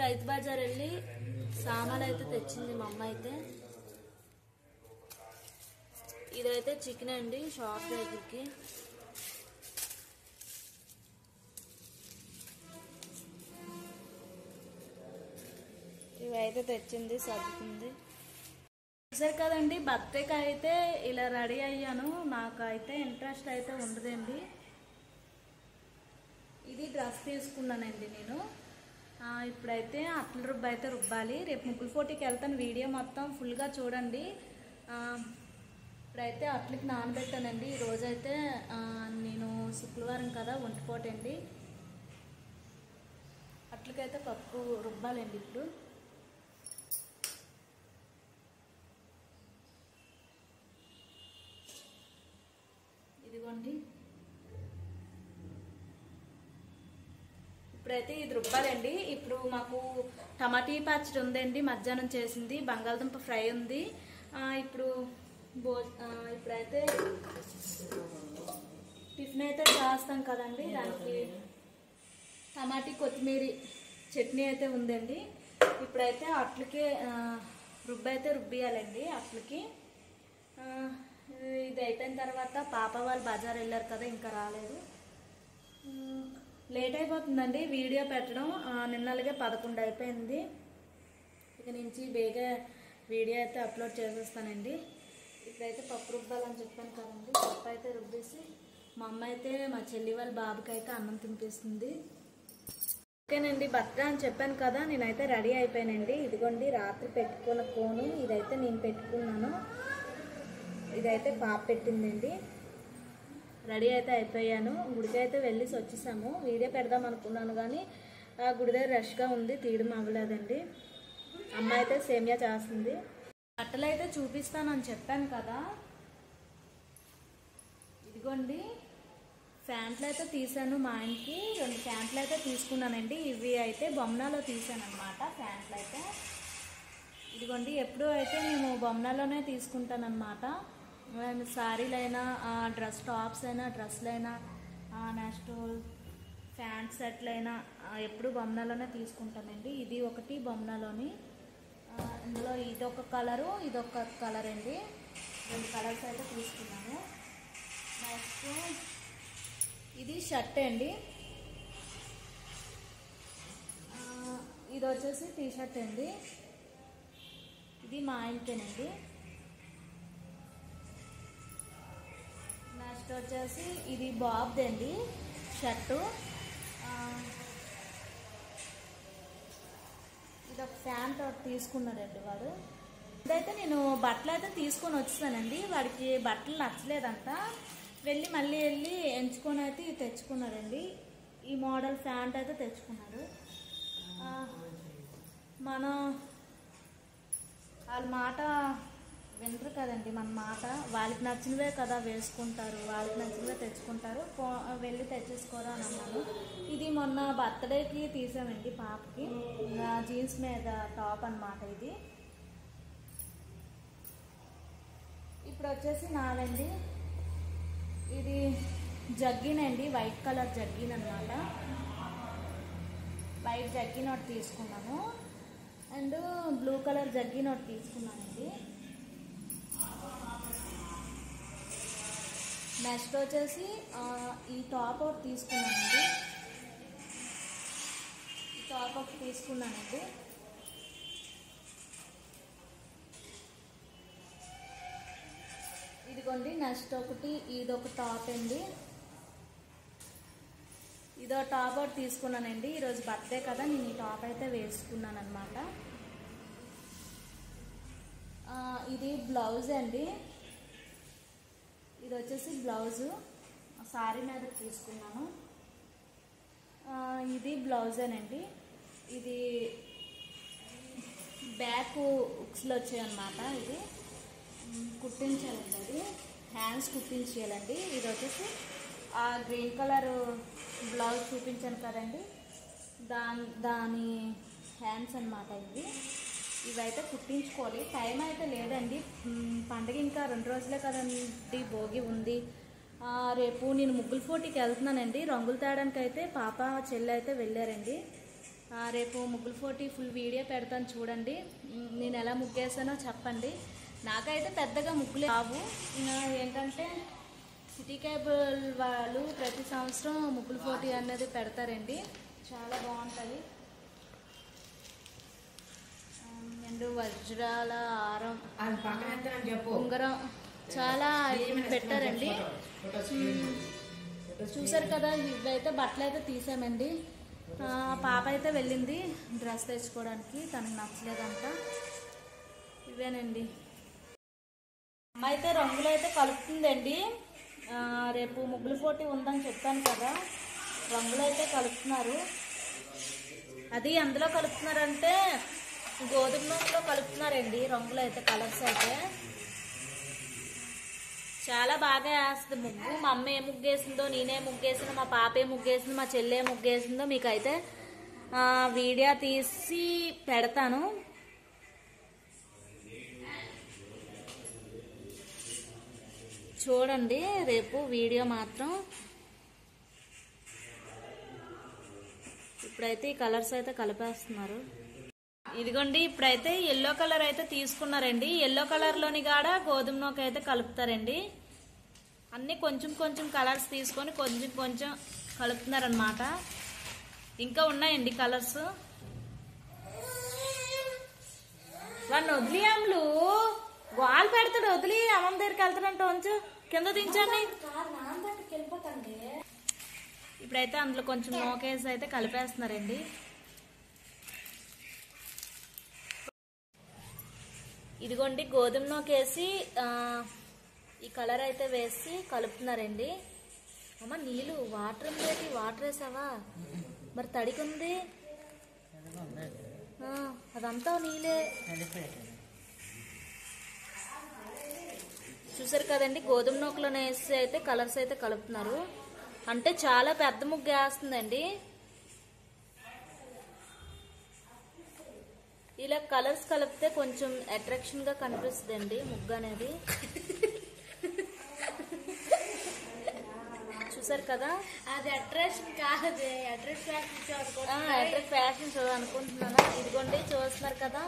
రైతు బజార్ వెళ్ళి సామాన్లు అయితే తెచ్చింది మా అమ్మ అయితే. ఇదైతే చికెన్ అండి షాప్ దగ్గరికి. ఇవైతే తెచ్చింది, సర్దుతుంది. చూసారు కదండి, బర్త్డేకి అయితే ఇలా రెడీ అయ్యాను. నాకైతే ఇంట్రెస్ట్ అయితే ఉండదండి. ఇది డ్రెస్ తీసుకున్నానండి నేను. ఇప్పుడైతే అట్ల రుబ్బ అయితే రుబ్బాలి. రేపు ముగ్గుల పోటీకి వెళ్తాను. వీడియో మొత్తం ఫుల్గా చూడండి. ఇప్పుడైతే అట్లకి నానబెట్టానండి. ఈరోజైతే నేను శుక్రవారం కదా, ఒంటిపోటండి. అట్లకైతే పప్పు రుబ్బాలండి. ఇప్పుడు ఇదిగోండి, ఇప్పుడైతే ఇది రుబ్బాలండి. ఇప్పుడు మాకు టమాటీ పచ్చడి ఉందండి, మధ్యాహ్నం చేసింది. బంగాళదుంప ఫ్రై ఉంది. ఇప్పుడైతే టిఫిన్ అయితే చేస్తాం కదండి, దానికి టమాటీ కొత్తిమీర చట్నీ అయితే ఉందండి. ఇప్పుడైతే అట్లకి రుబ్బైతే రుబ్బియాలండి అట్లకి. ఇది అయిపోయిన తర్వాత పాప వాళ్ళు బజార్ వెళ్ళారు కదా, ఇంకా రాలేదు. లేట్ అయిపోతుందండి వీడియో పెట్టడం. నిన్నలాగే 11 అయిపోయింది. ఇక నుంచి బేగా వీడియో అయితే అప్లోడ్ చేసేస్తానండి. ఇప్పుడైతే పప్పు రుబ్బాలని చెప్పాను కదండి. పప్పు అయితే రుబ్బేసి మా అమ్మ అయితే మా చెల్లి వాళ్ళ బాబుకి అయితే అన్నం తినిపిస్తుంది. ఓకేనండి, బర్త్డే అని చెప్పాను కదా, నేనైతే రెడీ అయిపోయానండి. ఇదిగోండి రాత్రి పెట్టుకున్న కోను, ఇదైతే నేను పెట్టుకున్నాను. ఇదైతే పాప పెట్టిందండి. రెడీ అయితే అయిపోయాను. గుడికి అయితే వెళ్ళేసి వచ్చేసాము. వీడియో పెడదాం అనుకున్నాను కానీ గుడి దగ్గర రష్గా ఉంది, తీయడం అవ్వలేదండి. అమ్మ అయితే సేమియా చేస్తుంది. బట్టలు అయితే చూపిస్తానని చెప్పాను కదా. ఇదిగోండి ప్యాంట్లు అయితే తీసాను. మా ఆయనకి 2 ప్యాంట్లు అయితే తీసుకున్నానండి. ఇవి అయితే బొమ్మనాలో తీసాను అనమాట ప్యాంట్లు అయితే. ఇదిగోండి, ఎప్పుడూ అయితే నేను బొమ్మనాలోనే తీసుకుంటానమాట. శారీలైనా, డ్రెస్ టాప్స్ అయినా, డ్రెస్లైనా, నెక్స్ట్ ప్యాంట్ సెట్లైనా ఎప్పుడు బొమ్మనాలోనే తీసుకుంటానండి. ఇది ఒకటి బొమ్మనాలోని. ఇందులో ఇదొక కలరు, ఇదొక కలర్ అండి. 2 కలర్స్ అయితే తీసుకున్నాను. నెక్స్ట్ ఇది షర్ట్ అండి. ఇది వచ్చేసి టీ షర్ట్ అండి. ఇది మా ఆయనకేనండి. నెక్స్ట్ వచ్చేసి ఇది బాబ్ది అండి షర్టు. ఇది ఒక ప్యాంట్ ఒకటి తీసుకున్నాడండి వాడు. ఇదైతే నేను బట్టలు అయితే తీసుకొని వచ్చేసానండి. వాడికి బట్టలు నచ్చలేదంట. మళ్ళీ వెళ్ళి ఎంచుకొని అయితే తెచ్చుకున్నాడండి. ఈ మోడల్ ప్యాంట్ అయితే తెచ్చుకున్నాడు. మనం వాళ్ళ మాట వినరు కదండి, మన మాట. వాళ్ళకి నచ్చినవే కదా వేసుకుంటారు, వాళ్ళకి నచ్చినవే తెచ్చుకుంటారు. వెళ్ళి తెచ్చేసుకోరా అని అన్నాను. ఇది మొన్న బర్త్డేకి తీసామండి పాపకి. జీన్స్ మీద టాప్ అన్నమాట ఇది. ఇప్పుడు వచ్చేసి నాదండి. ఇది జగ్గిన్ అండి, వైట్ కలర్ జగ్గిన్ అన్నమాట. వైట్ జగ్గిన్ ఒకటి తీసుకున్నాను. అండ్ బ్లూ కలర్ జగ్గిన్ ఒకటి తీసుకున్నానండి. నెక్స్ట్ వచ్చేసి ఈ టాప్ ఒకటి తీసుకున్నానండి. ఈ టాప్ ఒకటి తీసుకున్నానండి. ఇదిగోండి నెక్స్ట్ ఒకటి, ఇదొక టాప్ అండి. ఇదో టాప్ ఒకటి తీసుకున్నానండి. ఈరోజు బర్త్డే కదా, నేను ఈ టాప్ అయితే వేసుకున్నాను అనమాట. ఇది బ్లౌజ్ అండి. ఇది వచ్చేసి బ్లౌజు సారీ మీద తీసుకున్నాను. ఇది బ్లౌజేనండి. ఇది బ్యాక్ ఉక్స్లో వచ్చాయన్నమాట. ఇది కుట్టించాలండి, అది హ్యాండ్స్ కుట్టించేయాలండి. ఇది వచ్చేసి గ్రీన్ కలర్ బ్లౌజ్ చూపించాను కదండి, దాని హ్యాండ్స్ అన్నమాట. ఇవైతే కుట్టించుకోవాలి. టైం అయితే లేదండి, పండగ ఇంకా 2 రోజులే కదండి, భోగి ఉంది. రేపు నేను ముగ్గుల పోటీకి వెళ్తున్నానండి. రంగులు తేయడానికి అయితే పాప చెల్లి అయితే వెళ్ళారండి. రేపు ముగ్గుల పోటీ ఫుల్ వీడియో పెడతాను చూడండి. నేను ఎలా ముగ్గేసానో చెప్పండి. నాకైతే పెద్దగా ముగ్గులు రావు. ఏంటంటే సిటీ కేబుల్ వాళ్ళు ప్రతి సంవత్సరం ముగ్గుల పోటీ అనేది పెడతారండి. చాలా బాగుంటుంది. అండ్ వజ్రాల హారం, ఉంగరం చాలా పెట్టారండి. చూసారు కదా, ఇవైతే బట్టలు అయితే తీసామండి. పాప అయితే వెళ్ళింది డ్రెస్ తెచ్చుకోవడానికి, తనకు నచ్చలేదంట. ఇవేనండి. అయితే రంగులు అయితే కలుపుతుందండి. రేపు ముగ్గుల పోటీ ఉందని చెప్పాను కదా, రంగులు అయితే కలుపుతున్నారు. అది ఎందులో కలుపుతున్నారంటే గోధుమ నూనెలో కలుపుతున్నారండి. రంగులు అయితే కలర్స్ అయితే చాలా బాగా వేస్తుంది ముగ్గు. మా అమ్మ ఏ ముగ్గేసిందో, నేనే ముగ్గేసిందో, మా పాప ఏ ముగ్గేసిందో, మా చెల్లె ముగ్గేసిందో మీకైతే వీడియో తీసి పెడతాను. చూడండి రేపు వీడియో మాత్రం. ఇప్పుడైతే ఈ కలర్స్ అయితే కలిపేస్తున్నారు. ఇదిగోండి, ఇప్పుడైతే ఎల్లో కలర్ అయితే తీసుకున్నారండి. ఎల్లో కలర్లోని కాడ గోధుమ నూక అయితే కలుపుతారండి. అన్నీ కొంచెం కొంచెం కలర్స్ తీసుకొని కొంచెం కొంచెం కలుపుతున్నారనమాట. ఇంకా ఉన్నాయండి కలర్స్. వాడిని వదిలి అమ్మలు గోల్ పెడతాడు. వదిలి అమ్మమ్మ దగ్గరికి వెళ్తాడంట. ఉంచు, కింద దించండి. ఇప్పుడైతే అందులో కొంచెం నూకేసి అయితే కలిపేస్తున్నారండి. ఇదిగోండి, గోధుమ నూకేసి ఈ కలర్ అయితే వేసి కలుపుతున్నారండి. అమ్మ నీళ్ళు వాటర్ ఉంది, వాటర్ వేసావా? మరి తడికుంది అదంతా నీళ్ళే. చూసారు కదండి, గోధుమ నూకలోనే వేసి అయితే కలర్స్ అయితే కలుపుతున్నారు. అంటే చాలా పెద్ద ముగ్గు వేస్తుందండి. ఇలా కలర్స్ కలిపితే కొంచెం అట్రాక్షన్ గా కనిపిస్తుందండి ముగ్గు అనేది. చూసారు కదా, అది అట్రాక్షన్ కాదు, అట్రాక్ట్ ఫ్యాషన్ షో అనుకుంటున్నాను. ఇదిగోండి చూస్తున్నారు కదా,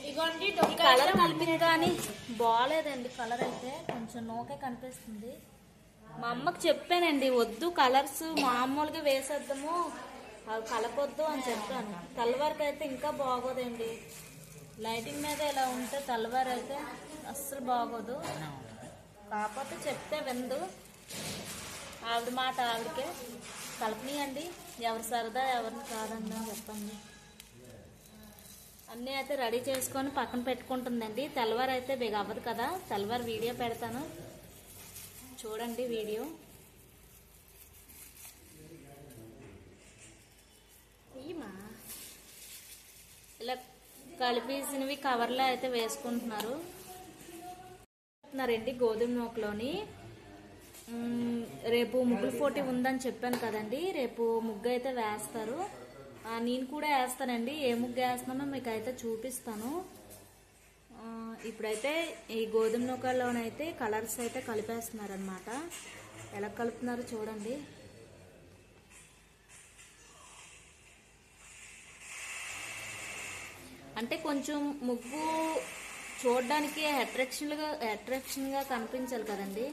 ఇదిగోండి కలర్ కలిపింది కానీ బాగాలేదండి. కలర్ అయితే కొంచెం నూకే కనిపిస్తుంది. మా అమ్మకి చెప్పానండి, వద్దు కలర్స్ మామూలుగా వేసేద్దాము, అవి కలపొద్దు అని చెప్పాను. తెల్లవారికి అయితే ఇంకా బాగోదండి. లైటింగ్ మీద ఇలా ఉంటే తెల్లవారు అయితే అస్సలు బాగోదు. కాకపోతే చెప్తే విందు. ఆవిడ మాట ఆవిడకే కలపనీయండి. ఎవరు సరదా ఎవరిని కాదండి అని చెప్పండి. అన్నీ అయితే రెడీ చేసుకొని పక్కన పెట్టుకుంటుందండి. తెల్లవారు అయితే బేగ అవ్వదు కదా. తెల్లవారు వీడియో పెడతాను చూడండి. వీడియో ఇలా కలిపేసినవి కవర్లో అయితే వేసుకుంటున్నారు గోధుమ నూకలోని. రేపు ముగ్గుల పోటీ ఉందని చెప్పాను కదండి, రేపు ముగ్గు అయితే వేస్తారు. నేను కూడా వేస్తానండి. ఏ ముగ్గు వేస్తున్నానో మీకు అయితే చూపిస్తాను. ఇప్పుడైతే ఈ గోధుమ నూకలోనైతే కలర్స్ అయితే కలిపేస్తున్నారు అనమాట. ఎలా కలుపుతున్నారో చూడండి. అంటే కొంచెం ముగ్గు చూడడానికి అట్రాక్షన్గా కనిపించాలి కదండి.